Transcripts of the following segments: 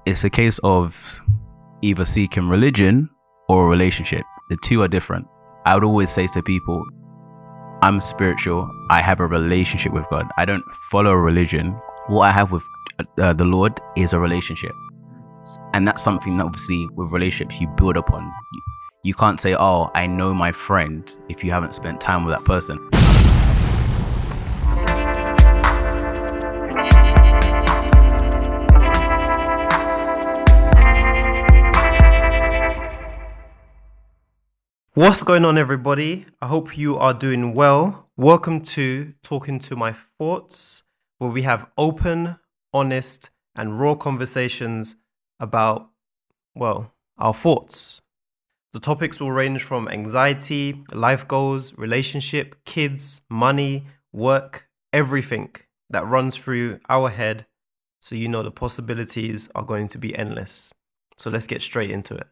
it's a case of either seeking religion or a relationship. The two are different. I would always say to people, I'm spiritual. I have a relationship with God. I don't follow a religion. What I have with the Lord is a relationship. And that's something that obviously with relationships you build upon. You can't say, oh, I know my friend if you haven't spent time with that person. What's going on, everybody? I hope you are doing well. Welcome to Talking to My Thoughts, where we have open, honest, and raw conversations about, well, our thoughts. The topics will range from anxiety, life goals, relationship, kids, money, work, everything that runs through our head, so you know the possibilities are going to be endless. So let's get straight into it.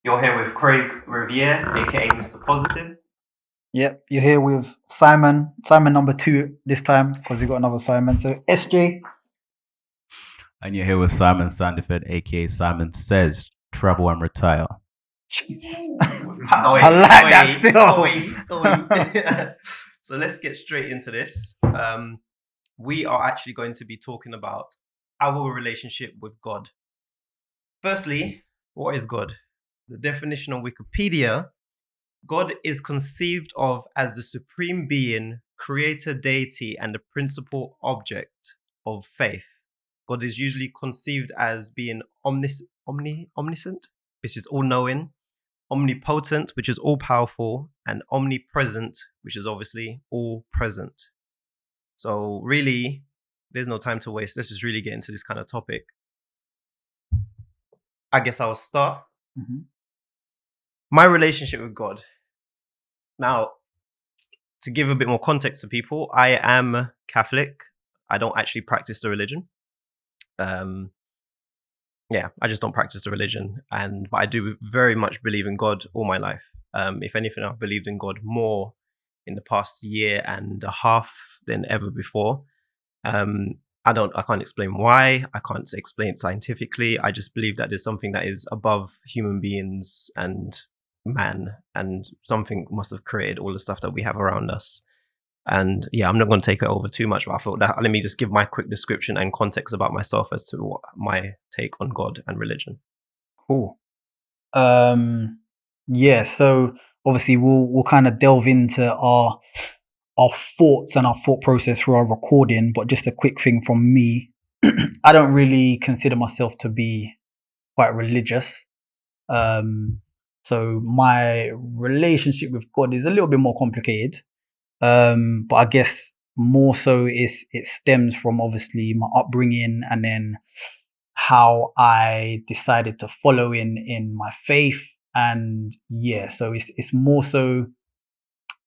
You're here with Craig Riviere, aka Mr. Positive. Yep, you're here with Simon number 2 this time because we got another Simon. So SJ. And you're here with Simon Sandiford, aka Simon Says, Travel and Retire. I like that still. So let's get straight into this. We are actually going to be talking about our relationship with God. Firstly, what is God? The definition on Wikipedia: God is conceived of as the supreme being, creator, deity, and the principal object of faith. God is usually conceived as being omniscient, which is all-knowing, omnipotent, which is all-powerful, and omnipresent, which is obviously all-present. So really, there's no time to waste. Let's just really get into this kind of topic. I guess I'll start. Mm-hmm. My relationship with God. Now, to give a bit more context to people, I am Catholic. I don't actually practice the religion. I just don't practice the religion, but I do very much believe in God all my life. If anything, I've believed in God more in the past year and a half than ever before. I can't explain why. I can't explain it scientifically. I just believe that there's something that is above human beings and man, and something must have created all the stuff that we have around us. And yeah, I'm not going to take it over too much, but I thought that let me just give my quick description and context about myself as to what my take on God and religion. Cool. So obviously we'll kind of delve into our thoughts and our thought process through our recording, but just a quick thing from me. I don't really consider myself to be quite religious. So my relationship with God is a little bit more complicated. But I guess more so it stems from obviously my upbringing and then how I decided to follow in my faith. And yeah, so it's more so,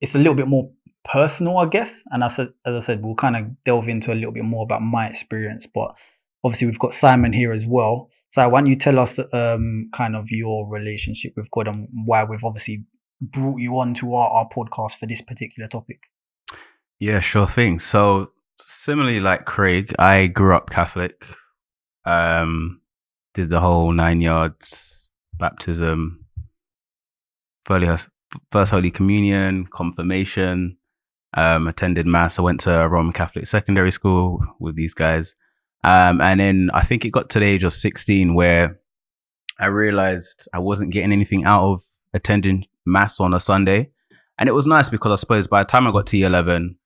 it's a little bit more personal, I guess. And as I said, we'll kind of delve into a little bit more about my experience. But obviously we've got Simon here as well. So why don't you tell us kind of your relationship with God and why we've obviously brought you on to our podcast for this particular topic. Yeah, sure thing. So similarly like Craig, I grew up Catholic, did the whole 9 yards, baptism, first Holy Communion, confirmation, attended Mass. I went to a Roman Catholic secondary school with these guys. And then I think it got to the age of 16 where I realized I wasn't getting anything out of attending Mass on a Sunday. And it was nice because I suppose by the time I got to year 11,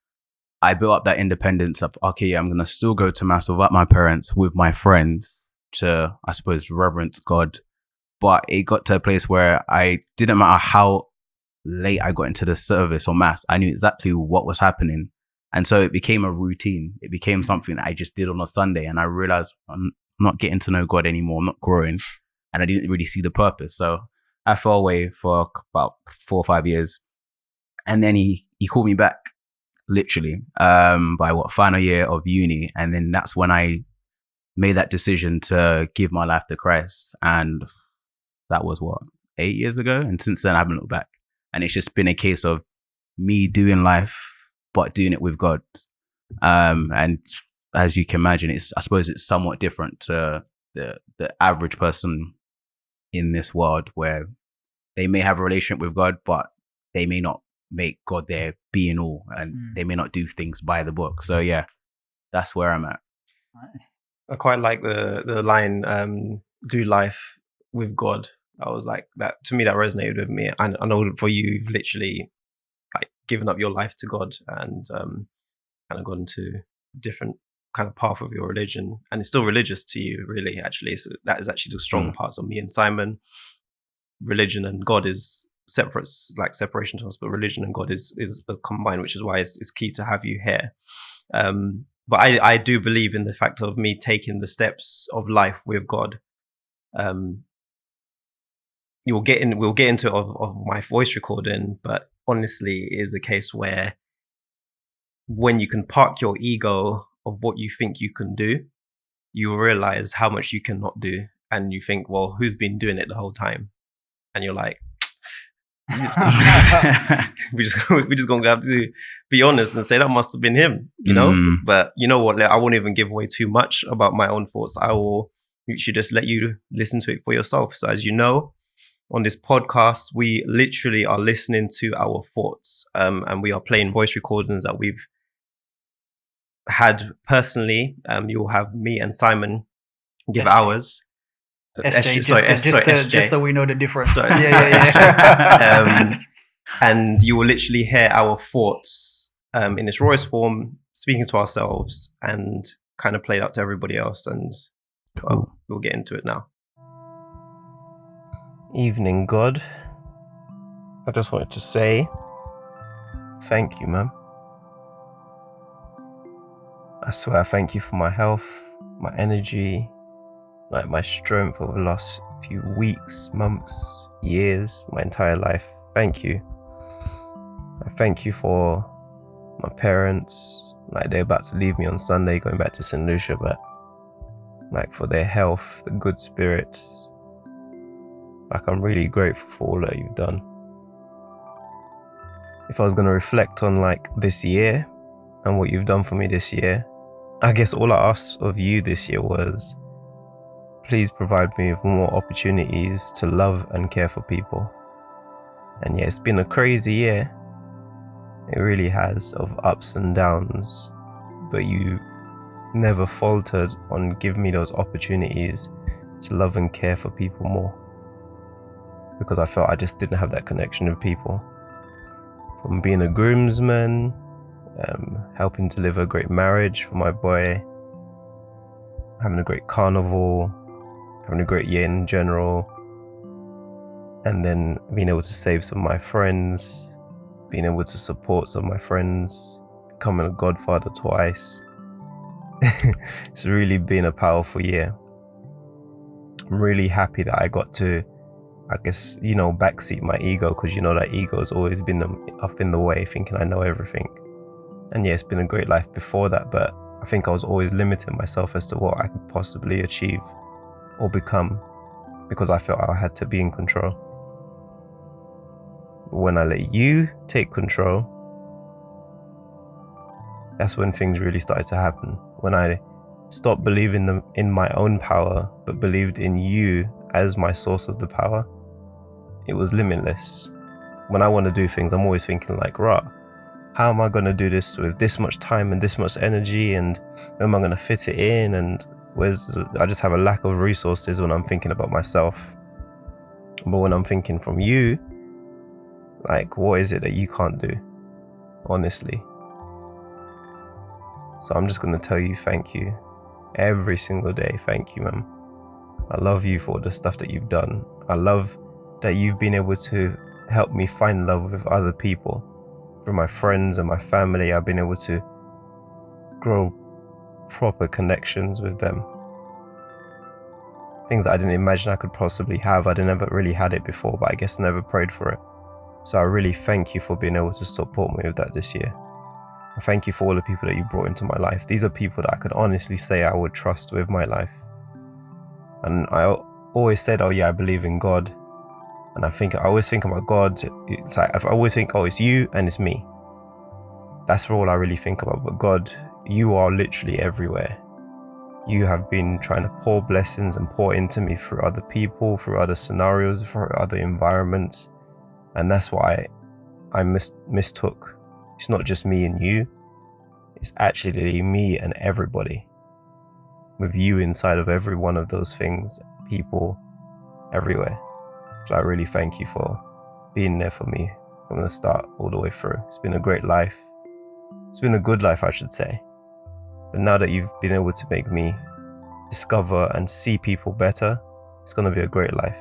I built up that independence of, okay, I'm going to still go to Mass without my parents, with my friends to, I suppose, reverence God. But it got to a place where I didn't matter how late I got into the service or Mass, I knew exactly what was happening. And so it became a routine. It became something that I just did on a Sunday. And I realized I'm not getting to know God anymore. I'm not growing. And I didn't really see the purpose. So I fell away for about 4 or 5 years. And then he called me back, literally, by final year of uni. And then that's when I made that decision to give my life to Christ. And that was 8 years ago. And since then, I haven't looked back. And it's just been a case of me doing life, but doing it with God. And as you can imagine, I suppose it's somewhat different to the average person in this world, where they may have a relationship with God, but they may not make God their be and all, and they may not do things by the book. So yeah, that's where I'm at. I quite like the line, do life with God. I was like, that to me, that resonated with me. I know for you, you've literally like given up your life to God and kind of gone to different kind of path of your religion, and it's still religious to you, really. Actually, so that is actually the strong parts of me and Simon. Religion and God is separate, like separation to us, but religion and God is a combined, which is why it's key to have you here. But I do believe in the fact of me taking the steps of life with God. We'll get into of my voice recording, but honestly, it is a case where when you can park your ego of what you think you can do, you realize how much you cannot do, and you think, well, who's been doing it the whole time? And you're like, we just gonna have to be honest and say that must have been him, you know. But you know what? I won't even give away too much about my own thoughts. I will literally just let you listen to it for yourself. So as you know, on this podcast, we literally are listening to our thoughts, and we are playing voice recordings that we've had personally. You'll have me and Simon give ours. SJ, just so we know the difference. And you will literally hear our thoughts in its rawest form, speaking to ourselves, and kind of play it out to everybody else. And we'll get into it now. Evening, God. I just wanted to say thank you, man. I swear I thank you for my health, my energy, like my strength over the last few weeks, months, years, my entire life. Thank you. I thank you for my parents. Like, they're about to leave me on Sunday, going back to St. Lucia, but like for their health, the good spirits. Like, I'm really grateful for all that you've done. If I was going to reflect on like this year and what you've done for me this year, I guess all I asked of you this year was, please provide me with more opportunities to love and care for people. And yeah, it's been a crazy year. It really has, of ups and downs. But you never faltered on giving me those opportunities to love and care for people more. Because I felt I just didn't have that connection with people. From being a groomsman, helping to live a great marriage for my boy, having a great carnival, having a great year in general, and then being able to save some of my friends, being able to support some of my friends, becoming a godfather twice. It's really been a powerful year. I'm really happy that I got to, I guess, backseat my ego, because that ego has always been up in the way, thinking I know everything. And yeah, it's been a great life before that, but I think I was always limiting myself as to what I could possibly achieve or become, because I felt I had to be in control. When I let you take control, that's when things really started to happen. When I stopped believing in my own power, but believed in you as my source of the power, it was limitless. When I want to do things, I'm always thinking like, rah, how am I going to do this with this much time and this much energy, and where am I going to fit it in, and I just have a lack of resources when I'm thinking about myself. But when I'm thinking from you, like, what is it that you can't do, honestly? So I'm just going to tell you thank you every single day. Thank you, man. I love you for the stuff that you've done. I love that you've been able to help me find love with other people. Through my friends and my family, I've been able to grow proper connections with them. Things that I didn't imagine I could possibly have. I never really had it before, but I guess I never prayed for it. So I really thank you for being able to support me with that this year. I thank you for all the people that you brought into my life. These are people that I could honestly say I would trust with my life. And I always said, oh yeah, I believe in God. And I always think about God. It's like, I always think, oh, it's you and it's me. That's all I really think about. But God, you are literally everywhere. You have been trying to pour blessings and pour into me through other people, through other scenarios, through other environments. And that's why I mistook. It's not just me and you. It's actually me and everybody. With you inside of every one of those things, people, everywhere. So I really thank you for being there for me from the start all the way through. It's been a great life. It's been a good life, I should say. But now that you've been able to make me discover and see people better, it's going to be a great life,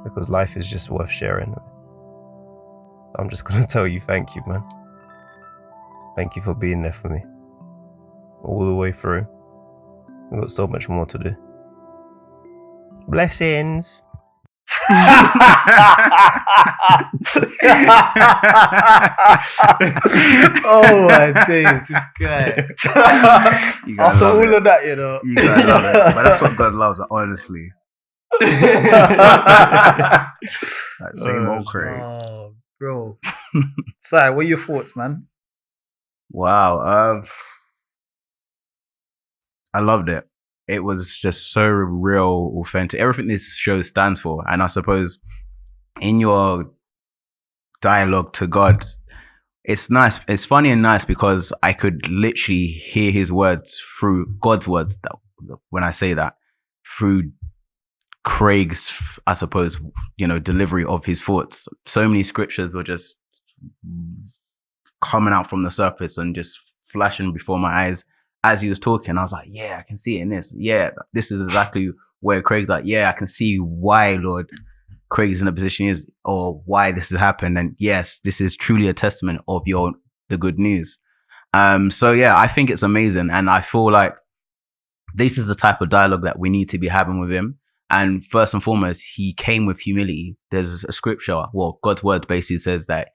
because life is just worth sharing. I'm just going to tell you thank you, man. Thank you for being there for me all the way through. We've got so much more to do. Blessings. Oh my days, this guy. After all of that, you know. You gotta love it. But that's what God loves, honestly. That same old Craig. Oh, bro. Si, what are your thoughts, man? Wow. I loved it. It was just so real, authentic. Everything this show stands for. And I suppose in your dialogue to God, it's nice. It's funny and nice because I could literally hear his words through God's words. When I say that, through Craig's, I suppose, delivery of his thoughts. So many scriptures were just coming out from the surface and just flashing before my eyes as he was talking. I was like, yeah, I can see it in this. Yeah, this is exactly where Craig's like, yeah, I can see why, Lord, Craig's in the position he is, or why this has happened. And yes, this is truly a testament of the good news. So yeah, I think it's amazing. And I feel like this is the type of dialogue that we need to be having with him. And first and foremost, he came with humility. There's a scripture, God's word basically says that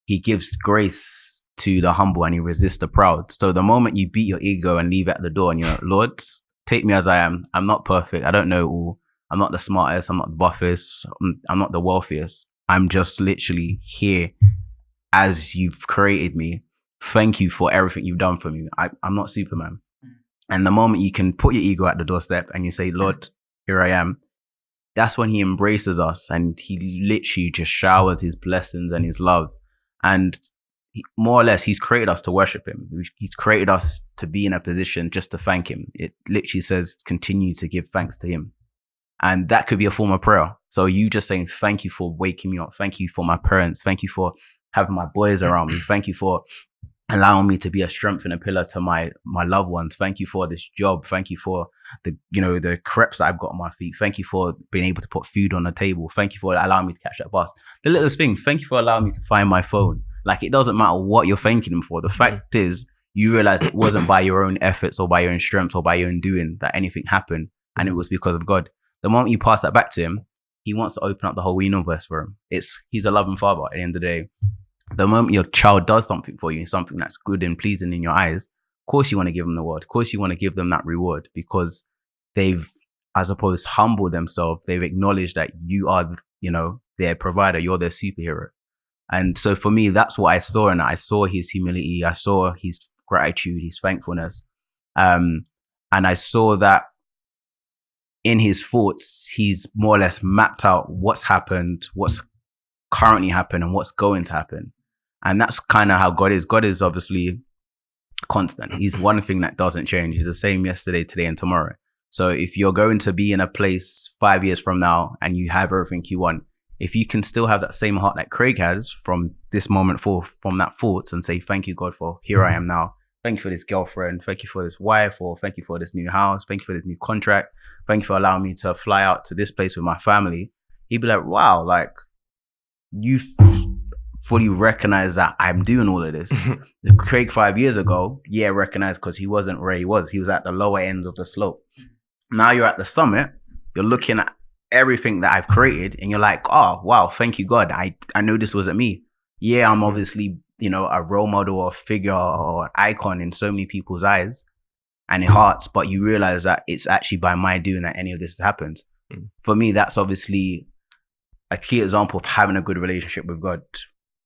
he gives grace to the humble and he resists the proud. So the moment you beat your ego and leave it at the door and you're like, Lord, take me as I am. I'm not perfect. I don't know all. I'm not the smartest. I'm not the buffest. I'm not the wealthiest. I'm just literally here as you've created me. Thank you for everything you've done for me. I'm not Superman. And the moment you can put your ego at the doorstep and you say, Lord, here I am, that's when he embraces us and he literally just showers his blessings and his love. And more or less, he's created us to worship him. He's created us to be in a position just to thank him. It literally says, continue to give thanks to him. And that could be a form of prayer. So you just saying, thank you for waking me up. Thank you for my parents. Thank you for having my boys around me. Thank you for allowing me to be a strength and a pillar to my loved ones. Thank you for this job. Thank you for the creps that I've got on my feet. Thank you for being able to put food on the table. Thank you for allowing me to catch that bus. The littlest thing, thank you for allowing me to find my phone. Like, it doesn't matter what you're thanking him for. The fact is, you realize it wasn't by your own efforts or by your own strength or by your own doing that anything happened. And it was because of God. The moment you pass that back to him, he wants to open up the whole universe for him. He's a loving father at the end of the day. The moment your child does something for you, something that's good and pleasing in your eyes, of course you want to give them the word. Of course you want to give them that reward because they've, I suppose, humbled themselves. They've acknowledged that you are, their provider. You're their superhero. And so for me, that's what I saw in that. I saw his humility. I saw his gratitude, his thankfulness. And I saw that in his thoughts, he's more or less mapped out what's happened, what's currently happened, and what's going to happen. And that's kind of how God is. God is obviously constant. He's one thing that doesn't change. He's the same yesterday, today, and tomorrow. So if you're going to be in a place 5 years from now and you have everything you want, if you can still have that same heart that Craig has from this moment forth, from that thoughts, and say, thank you, God, for here I am now. Thank you for this girlfriend. Thank you for this wife, or thank you for this new house. Thank you for this new contract. Thank you for allowing me to fly out to this place with my family. He'd be like, wow, like, you fully recognize that I'm doing all of this. Craig 5 years ago, recognized because he wasn't where he was. He was at the lower ends of the slope. Now you're at the summit. You're looking at everything that I've created and you're like, oh, wow, thank you, God. I know this wasn't me. Yeah, I'm obviously, a role model or figure or icon in so many people's eyes and in hearts, but you realize that it's actually by my doing that any of this has happened. For me, that's obviously a key example of having a good relationship with God.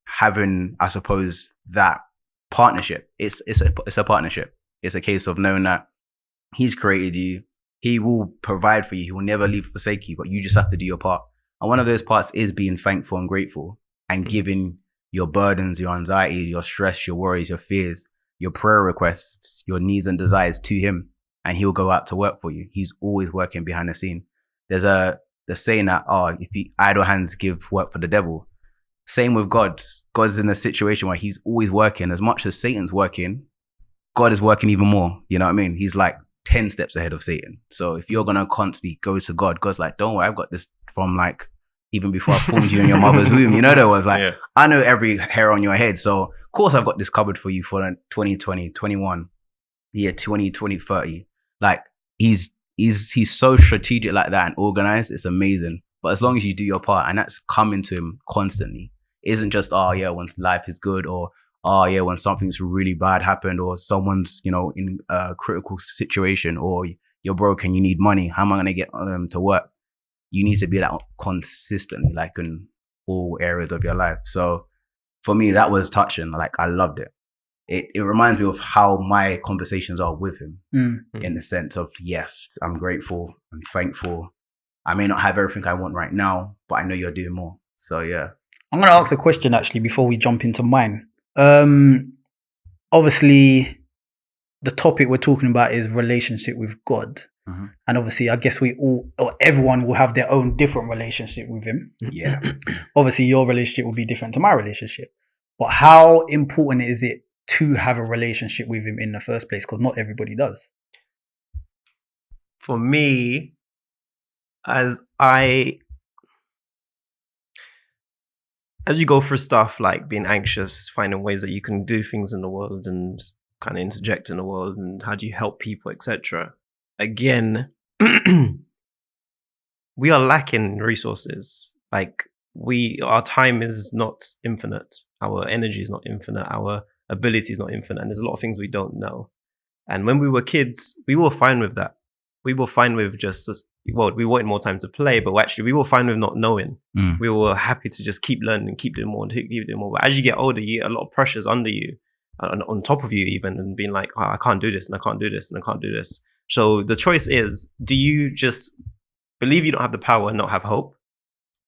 Having, I suppose, that partnership. It's a partnership. It's a case of knowing that he's created you. He will provide for you. He will never leave or forsake you, but you just have to do your part. And one of those parts is being thankful and grateful and giving your burdens, your anxiety, your stress, your worries, your fears, your prayer requests, your needs and desires to him. And he'll go out to work for you. He's always working behind the scene. There's the saying that, if you idle hands give work for the devil. Same with God. God's in a situation where he's always working. As much as Satan's working, God is working even more. You know what I mean? He's like 10 steps ahead of Satan. So if you're going to constantly go to God, God's like, don't worry, I've got this from like, even before I formed you in your mother's womb. You know, there was like, I know every hair on your head. So of course I've got this covered for you for 2020, 21, 20, 30. Like he's so strategic like that and organized. It's amazing. But as long as you do your part, and that's coming to him constantly, it isn't just, when life is good, or when something's really bad happened, or someone's, in a critical situation, or you're broke and you need money. How am I going to get them to work? You need to be that consistently, like in all areas of your life. So for me, that was touching. Like I loved it. It reminds me of how my conversations are with him, in the sense of, yes, I'm grateful, I'm thankful. I may not have everything I want right now, but I know you're doing more. So yeah. I'm going to ask a question actually before we jump into mine. Obviously, the topic we're talking about is relationship with God. And obviously, I guess everyone will have their own different relationship with him. Yeah. Obviously, your relationship will be different to my relationship. But how important is it to have a relationship with him in the first place? Because not everybody does. For me, as you go through stuff like being anxious, finding ways that you can do things in the world and kind of interject in the world, and how do you help people, etc. Again, we are lacking resources. Like our time is not infinite. Our energy is not infinite. Our ability is not infinite. And there's a lot of things we don't know. And when we were kids, we were fine with that. We were fine with we wanted more time to play, but actually we were fine with not knowing. We were happy to just keep learning and keep doing more and keep doing more. But as you get older, you get a lot of pressures under you, on top of you even, and being like, I can't do this, and I can't do this, and I can't do this. So the choice is, do you just believe you don't have the power and not have hope?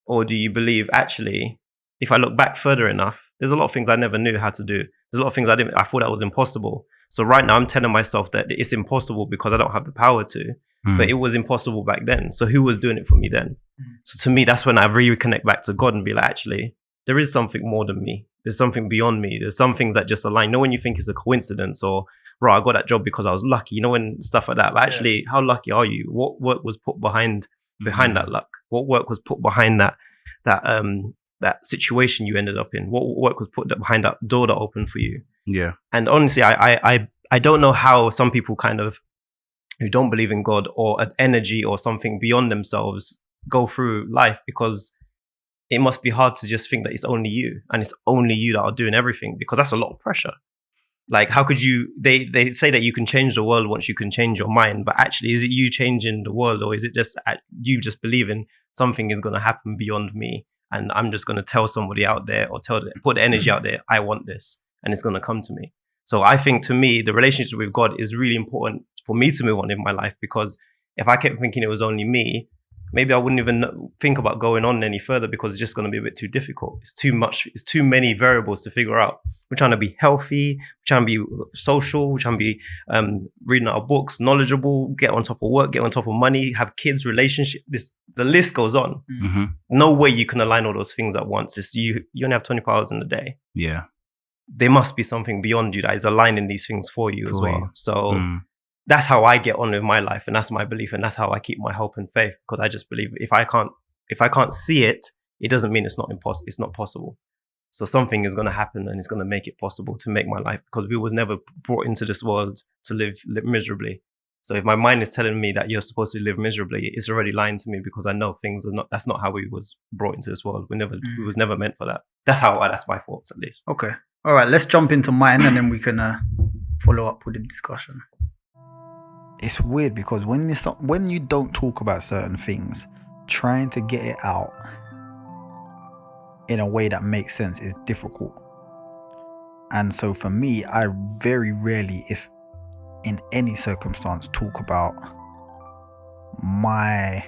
Or do you believe, actually, if I look back further enough, there's a lot of things I never knew how to do. There's a lot of things I thought that was impossible. So right now I'm telling myself that it's impossible because I don't have the power to, but it was impossible back then. So who was doing it for me then? So to me, that's when I really connect back to God and be like, actually, there is something more than me. There's something beyond me. There's some things that just align. You know, when you think it's a coincidence, or, I got that job because I was lucky, when stuff like that. But actually, how lucky are you? What work was put behind that luck? What work was put behind that situation you ended up in? What work was put behind that door that opened for you? Yeah. And honestly, I don't know how some people who don't believe in God or an energy or something beyond themselves go through life, because it must be hard to just think that it's only you and it's only you that are doing everything, because that's a lot of pressure. Like, how could you, they say that you can change the world once you can change your mind, but actually, is it you changing the world, or is it just you just believing something is going to happen beyond me, and I'm just going to tell somebody out there, or put the energy out there, I want this, and it's going to come to me. So I think, to me, the relationship with God is really important for me to move on in my life, because if I kept thinking it was only me, maybe I wouldn't even think about going on any further, because it's just going to be a bit too difficult. It's too much. It's too many variables to figure out. We're trying to be healthy. We're trying to be social. We're trying to be reading our books, knowledgeable, get on top of work, get on top of money, have kids, relationship. The list goes on. Mm-hmm. No way you can align all those things at once. You only have 24 hours in the day. Yeah. There must be something beyond you that is aligning these things for you as well. So that's how I get on with my life, and that's my belief, and that's how I keep my hope and faith, because I just believe if I can't see it, it doesn't mean it's not impossible. It's not possible. So something is going to happen, and it's going to make it possible to make my life, because we was never brought into this world to live miserably. So if my mind is telling me that you're supposed to live miserably, it's already lying to me, because I know things are not. That's not how we was brought into this world. We was never meant for that. That's my thoughts, at least. Okay. All right. Let's jump into mine, and then we can follow up with the discussion. It's weird, because when you don't talk about certain things, trying to get it out in a way that makes sense is difficult. And so for me, I very rarely, if in any circumstance, talk about my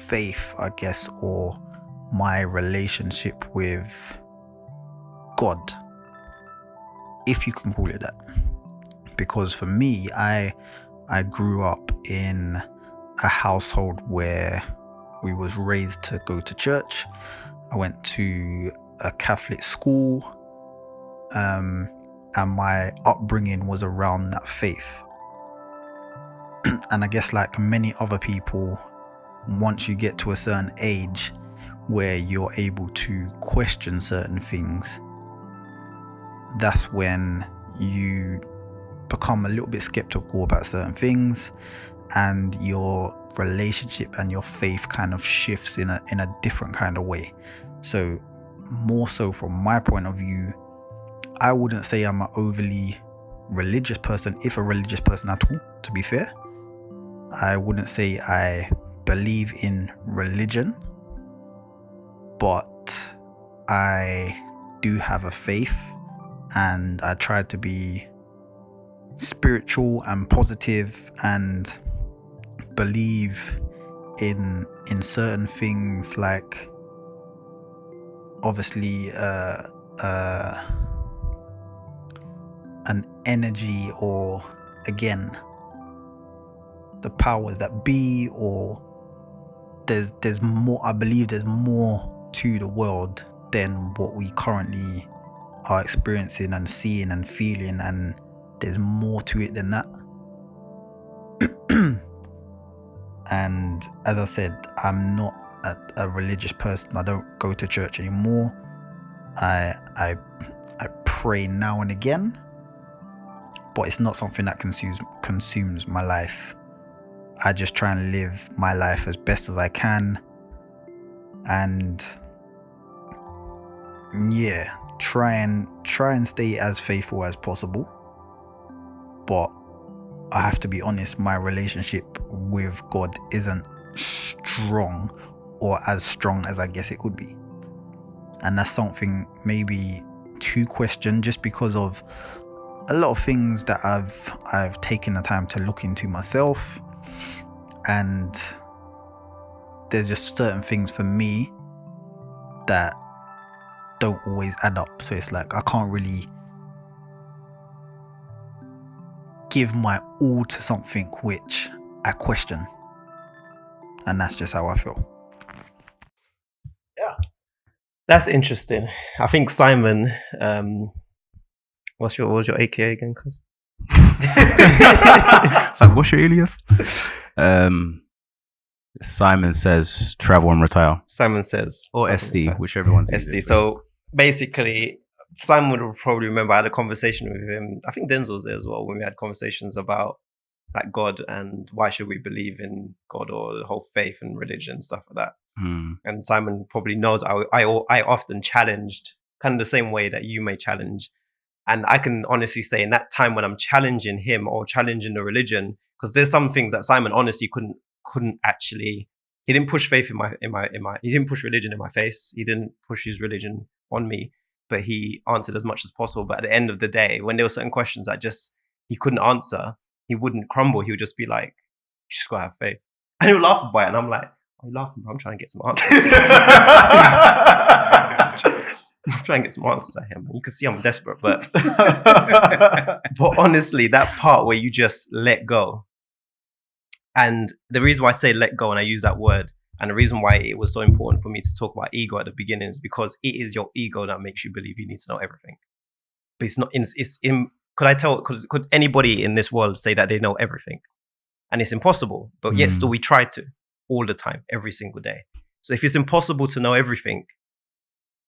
faith, I guess, or my relationship with God, if you can call it that. Because for me, I grew up in a household where we was raised to go to church. I went to a Catholic school, and my upbringing was around that faith. And I guess, like many other people, once you get to a certain age where you're able to question certain things, that's when you become a little bit skeptical about certain things, and your relationship and your faith kind of shifts in a different kind of way. So more so from my point of view, I wouldn't say I'm an overly religious person, if a religious person at all, to be fair. I wouldn't say I believe in religion, but I do have a faith, and I try to be spiritual and positive and believe in certain things, like obviously an energy, or again the powers that be, or there's more. I believe there's more to the world than what we currently are experiencing and seeing and feeling, and there's more to it than that. And as I said, I'm not a religious person. I don't go to church anymore. I pray now and again, but it's not something that consumes my life. I just try and live my life as best as I can, and yeah, try and stay as faithful as possible. But I have to be honest, my relationship with God isn't strong, or as strong as I guess it could be. And that's something maybe to question, just because of a lot of things that I've taken the time to look into myself, and there's just certain things for me that don't always add up. So it's like I can't really give my all to something which I question, and that's just how I feel. Yeah, that's interesting. I think Simon, what was your AKA again? It's like, what's your alias? Simon says travel and retire, Simon says, or SD, whichever one's easier SD. for So basically, Simon would probably remember I had a conversation with him. I think Denzel was there as well, when we had conversations about like God and why should we believe in God, or the whole faith and religion and stuff like that. you. And Simon probably knows I often challenged, kind of the same way that you may challenge. And I can honestly say, in that time when I'm challenging him or challenging the religion, because there's some things that Simon honestly couldn't actually. He didn't push faith he didn't push religion in my face. He didn't push his religion on me, but he answered as much as possible. But at the end of the day, when there were certain questions that just he couldn't answer, he wouldn't crumble. He would just be like, "You just gotta have faith," and he would laugh about it. And I'm like, "I'm laughing, bro. I'm trying to get some answers." I'm trying to get some answers at him. You can see I'm desperate, but but honestly, that part where you just let go. And the reason why I say let go, and I use that word, and the reason why it was so important for me to talk about ego at the beginning, is because it is your ego that makes you believe you need to know everything. But it's not. It's in. Could anybody in this world say that they know everything? And it's impossible. But yet still we try to, all the time, every single day. So if it's impossible to know everything,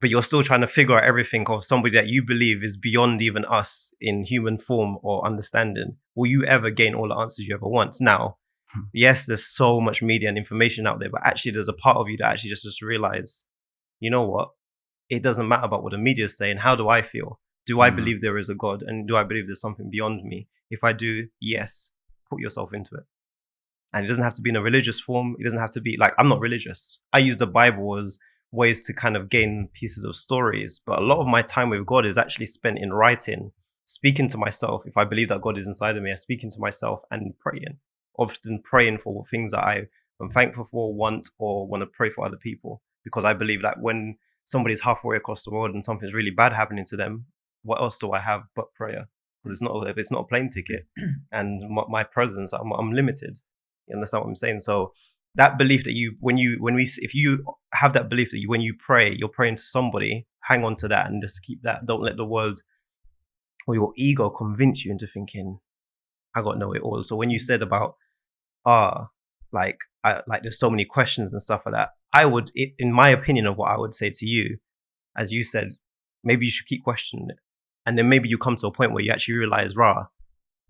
but you're still trying to figure out everything of somebody that you believe is beyond even us in human form or understanding, will you ever gain all the answers you ever want? Now, yes, there's so much media and information out there, but actually there's a part of you that actually just realize, you know what? It doesn't matter about what the media is saying. How do I feel? Do I believe there is a God? And do I believe there's something beyond me? If I do, yes, put yourself into it. And it doesn't have to be in a religious form. It doesn't have to be like, I'm not religious. I use the Bible as ways to kind of gain pieces of stories. But a lot of my time with God is actually spent in writing, speaking to myself. If I believe that God is inside of me, I'm speaking to myself and praying. often praying for things that I'm thankful for, want, or want to pray for other people, because I believe that when somebody's halfway across the world and something's really bad happening to them, what else do I have but prayer? Because it's not a plane ticket, and my presence, I'm limited. You understand what I'm saying? So that belief that if you have that belief that when you pray, you're praying to somebody, hang on to that and just keep that. Don't let the world or your ego convince you into thinking, I got to know it all. So when you said about like there's so many questions and stuff like that, in my opinion of what I would say to you, as you said, maybe you should keep questioning it, and then maybe you come to a point where you actually realize,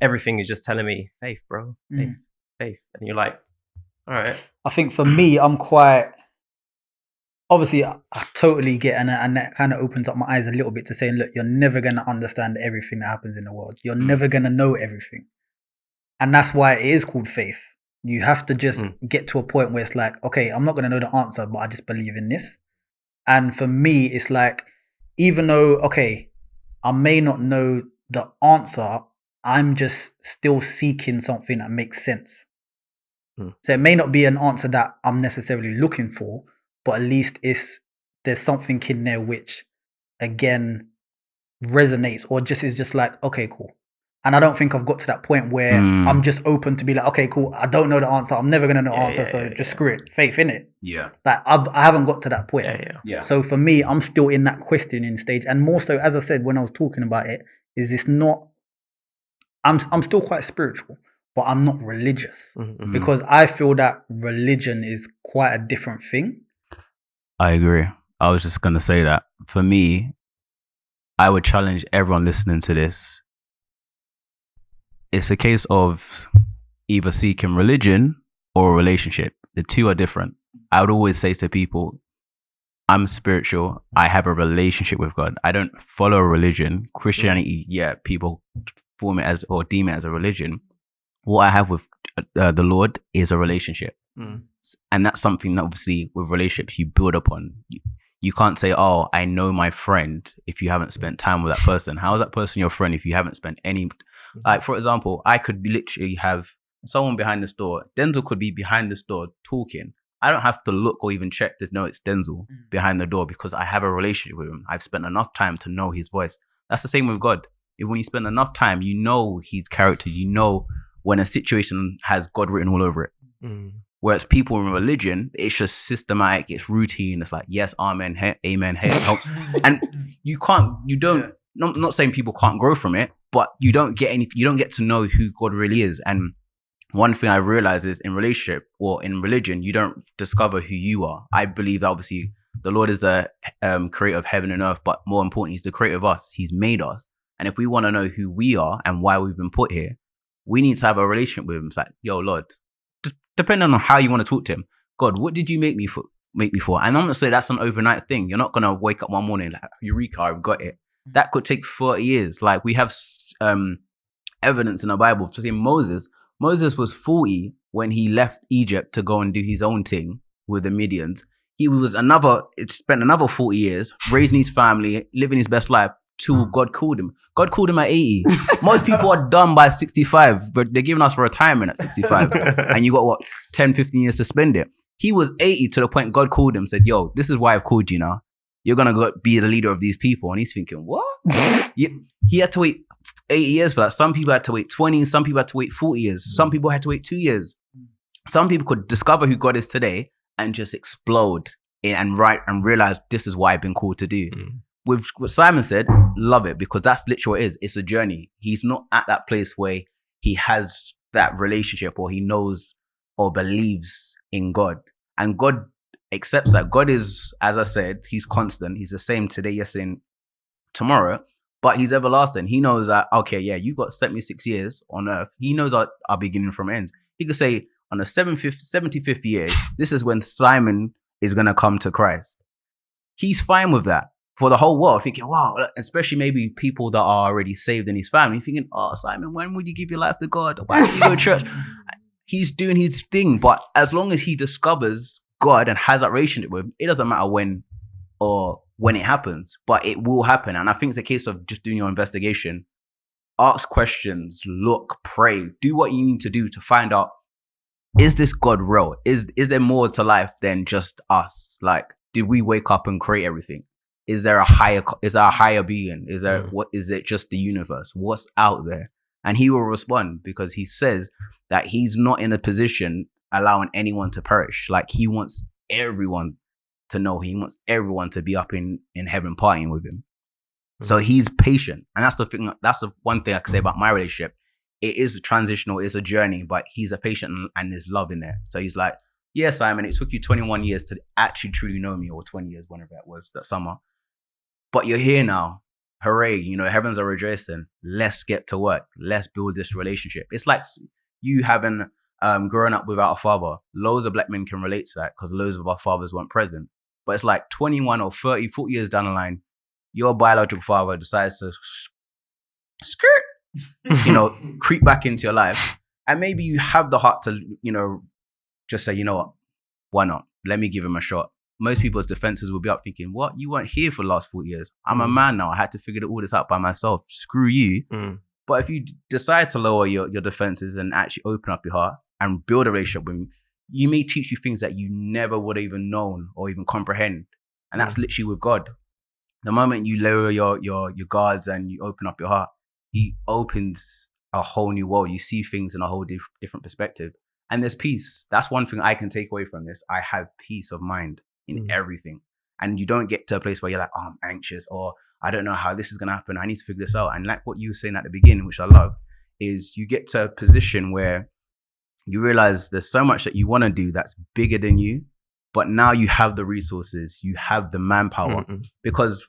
everything is just telling me faith, bro, faith, and you're like, all right. I think for me, I'm quite, obviously I totally get, and that kind of opens up my eyes a little bit to saying, look, you're never going to understand everything that happens in the world. You're never going to know everything. And that's why it is called faith. You have to just get to a point where it's like, okay, I'm not going to know the answer, but I just believe in this. And for me, it's like, even though, okay, I may not know the answer, I'm just still seeking something that makes sense. So it may not be an answer that I'm necessarily looking for, but at least there's something in there which, again, resonates, or just is just like, okay, cool. And I don't think I've got to that point where I'm just open to be like, okay, cool, I don't know the answer, I'm never going to know the answer, so just screw it, faith in it. Yeah. Like, I haven't got to that point. Yeah. So for me, I'm still in that questioning stage. And more so, as I said when I was talking about it, is this not, I'm still quite spiritual, but I'm not religious. Because I feel that religion is quite a different thing. I agree. I was just going to say that. For me, I would challenge everyone listening to this. It's a case of either seeking religion or a relationship. The two are different. I would always say to people, I'm spiritual. I have a relationship with God. I don't follow a religion. Christianity, people form it as or deem it as a religion. What I have with the Lord is a relationship. And that's something that obviously with relationships you build upon. You can't say, oh, I know my friend if you haven't spent time with that person. How is that person your friend if you haven't spent any... Like, for example, I could literally have someone behind this door. Denzel could be behind this door talking. I don't have to look or even check to know it's Denzel behind the door because I have a relationship with him. I've spent enough time to know his voice. That's the same with God. When you spend enough time, you know his character. You know when a situation has God written all over it. Whereas people in religion, it's just systematic, it's routine. It's like, yes, amen, amen, and not saying people can't grow from it, but you don't get to know who God really is. And one thing I realize is in relationship or in religion, you don't discover who you are. I believe that obviously the Lord is the creator of heaven and earth, but more importantly, he's the creator of us. He's made us. And if we want to know who we are and why we've been put here, we need to have a relationship with him. It's like, yo, Lord, depending on how you want to talk to him, God, what did you make me for? And I'm not saying that's an overnight thing. You're not going to wake up one morning like, Eureka, I've got it. That could take 30 years. Like we have evidence in the Bible. To say Moses was 40 when he left Egypt to go and do his own thing with the Midians. He spent another 40 years raising his family, living his best life till God called him. God called him at 80. Most people are done by 65, but they're giving us retirement at 65. And you got 10, 15 years to spend it. He was 80 to the point God called him, said, yo, this is why I've called you now. You're going to go be the leader of these people. And he's thinking, what? He had to wait 80 years for that. Some people had to wait 20. Some people had to wait 40 years. Some people had to wait 2 years. Some people could discover who God is today and just explode and realize this is what I've been called to do. With what Simon said, love it, because that's literally what it is. It's a journey. He's not at that place where he has that relationship or he knows or believes in God. And God accepts that. God is, as I said, he's constant. He's the same today, yesterday, and tomorrow, but he's everlasting. He knows that, okay, yeah, you got 76 years on earth. He knows our beginning from ends. He could say on the 75th year, this is when Simon is going to come to Christ. He's fine with that. For the whole world, thinking, wow, especially maybe people that are already saved in his family, thinking, oh, Simon, when would you give your life to God? Why don't you go to church? He's doing his thing, but as long as he discovers God and has that relationship with him, it doesn't matter when it happens, but it will happen. And I think it's a case of just doing your investigation, ask questions, look, pray, do what you need to do to find out is this God real? Is there more to life than just us? Like, did we wake up and create everything? Is there a higher being? Is there what is it just the universe? What's out there? And he will respond, because he says that he's not in a position allowing anyone to perish. Like, he wants everyone to know. He wants everyone to be up in heaven partying with him. So he's patient. And that's the thing. That's the one thing I can say about my relationship. It is transitional, it's a journey, but he's a patient and there's love in there. So he's like, yeah, Simon, it took you 21 years to actually truly know me, or 20 years, whenever it was that summer. But you're here now. Hooray, you know, heavens are rejoicing. Let's get to work. Let's build this relationship. It's like you having grown up without a father. Loads of black men can relate to that, because loads of our fathers weren't present. But it's like 21 or 30, 40 years down the line, your biological father decides to skirt, you know, creep back into your life. And maybe you have the heart to, you know, just say, you know what, why not? Let me give him a shot. Most people's defenses will be up thinking, what? You weren't here for the last 40 years. I'm a man now. I had to figure all this out by myself. Screw you. But if you decide to lower your defenses and actually open up your heart and build a relationship with him, you may teach you things that you never would have even known or even comprehend. And that's literally with God. The moment you lower your guards and you open up your heart, he opens a whole new world. You see things in a whole different perspective. And there's peace. That's one thing I can take away from this. I have peace of mind in everything. And you don't get to a place where you're like, oh, I'm anxious, or I don't know how this is going to happen. I need to figure this out. And like what you were saying at the beginning, which I love, is you get to a position where you realize there's so much that you want to do that's bigger than you, but now you have the resources, you have the manpower. Because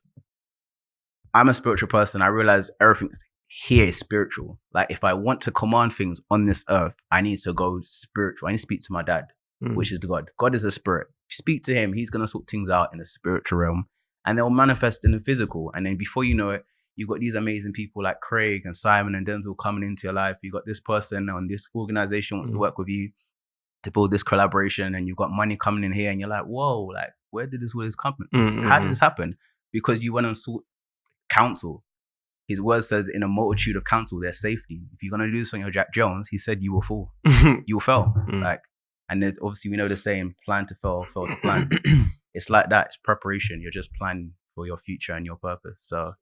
I'm a spiritual person. I realize everything here is spiritual. Like, if I want to command things on this earth, I need to go spiritual. I need to speak to my dad, which is God. God is a spirit. Speak to him. He's going to sort things out in the spiritual realm, and they'll manifest in the physical. And then before you know it, you've got these amazing people like Craig and Simon and Denzel coming into your life. You've got this person on this organization wants to work with you to build this collaboration, and you've got money coming in here, and you're like, whoa, like, where did this come from? How did this happen? Because you went and sought counsel. His word says, in a multitude of counsel, there's safety. If you're going to do this on your Jack Jones, he said, you will fall. You will fail. Like, and then obviously we know the saying, plan to fail, fail to plan. It's like that. It's preparation. You're just planning for your future and your purpose. So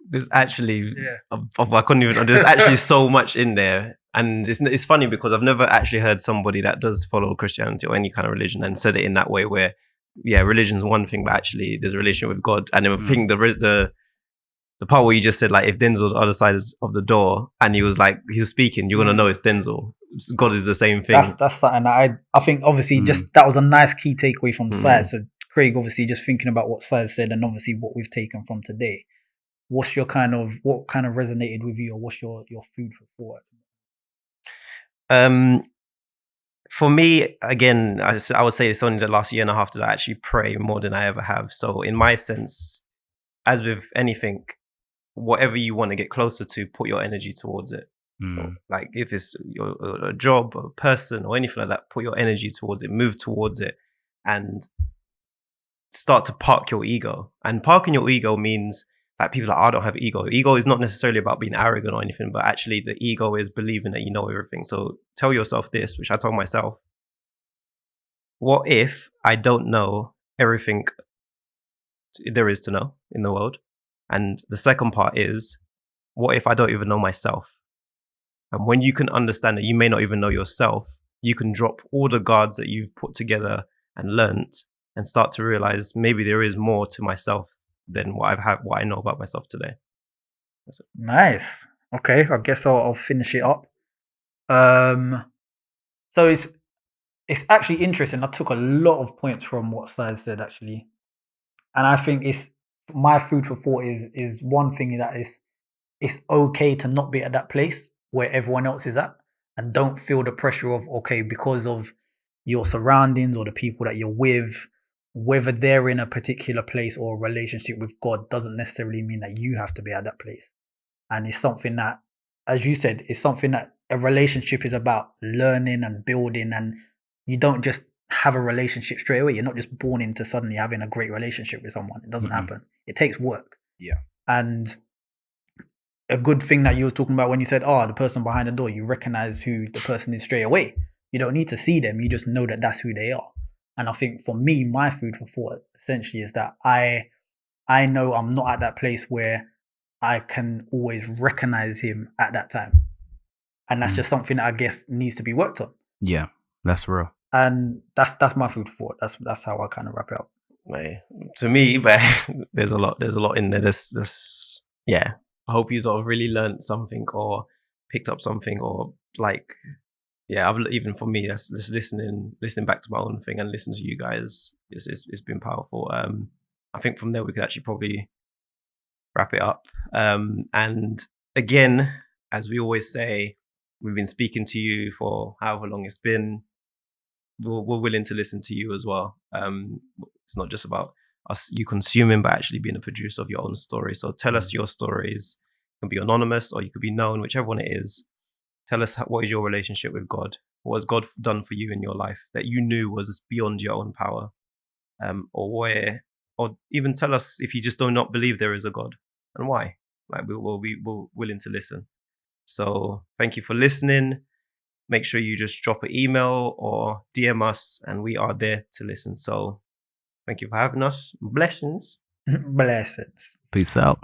there's actually, I couldn't even, there's actually so much in there. And it's funny because I've never actually heard somebody that does follow Christianity or any kind of religion and said it in that way, where, yeah, religion's one thing, but actually there's a relation with God. And then I think the part where you just said, like, if Denzel's the other side of the door and he was speaking, you're going to know it's Denzel. God is the same thing. That's something that I think, obviously, just that was a nice key takeaway from Sai. So Craig, obviously, just thinking about what Sai said and obviously what we've taken from today. What kind of resonated with you, or what's your food for thought? For me, again, I would say it's only the last year and a half that I actually pray more than I ever have. So in my sense, as with anything, whatever you want to get closer to, put your energy towards it. Like, if it's a job, a person, or anything like that, put your energy towards it, move towards it, and start to park your ego. And parking your ego means, like, people are like, I don't have ego. Ego is not necessarily about being arrogant or anything, but actually the ego is believing that you know everything. So tell yourself this, which I told myself: what if I don't know everything there is to know in the world? And the second part is, what if I don't even know myself? And when you can understand that you may not even know yourself, you can drop all the guards that you've put together and learnt, and start to realize maybe there is more to myself than what I know about myself today. That's it. Nice. Okay, I guess I'll finish it up. So it's actually interesting. I took a lot of points from what Sai said, actually, and I think it's my food for thought is one thing that it's okay to not be at that place where everyone else is at, and don't feel the pressure of, okay, because of your surroundings or the people that you're with, whether they're in a particular place or a relationship with God doesn't necessarily mean that you have to be at that place. And it's something that, as you said, it's something that a relationship is about learning and building, and you don't just have a relationship straight away. You're not just born into suddenly having a great relationship with someone. It doesn't happen. It takes work. Yeah. And a good thing that you were talking about when you said, the person behind the door, you recognize who the person is straight away. You don't need to see them. You just know that that's who they are. And I think for me, my food for thought essentially is that I know I'm not at that place where I can always recognize him at that time. And that's just something that I guess needs to be worked on. Yeah, that's real. And that's my food for thought. That's how I kind of wrap it up. To me, but there's a lot in there. Yeah. I hope you sort of really learned something or picked up something, or like, yeah, even for me, that's just listening back to my own thing and listen to you guys. It's been powerful. I think from there we could actually probably wrap it up. And again, as we always say, we've been speaking to you for however long it's been. We're willing to listen to you as well. It's not just about you consuming, but actually being a producer of your own story. So tell us your stories. You can be anonymous or you could be known, whichever one it is. Tell us what is your relationship with God? What has God done for you in your life that you knew was beyond your own power? Or even tell us if you just do not believe there is a God and why. Like we're willing to listen. So thank you for listening. Make sure you just drop an email or DM us, and we are there to listen. So thank you for having us. Blessings. Blessings. Peace out.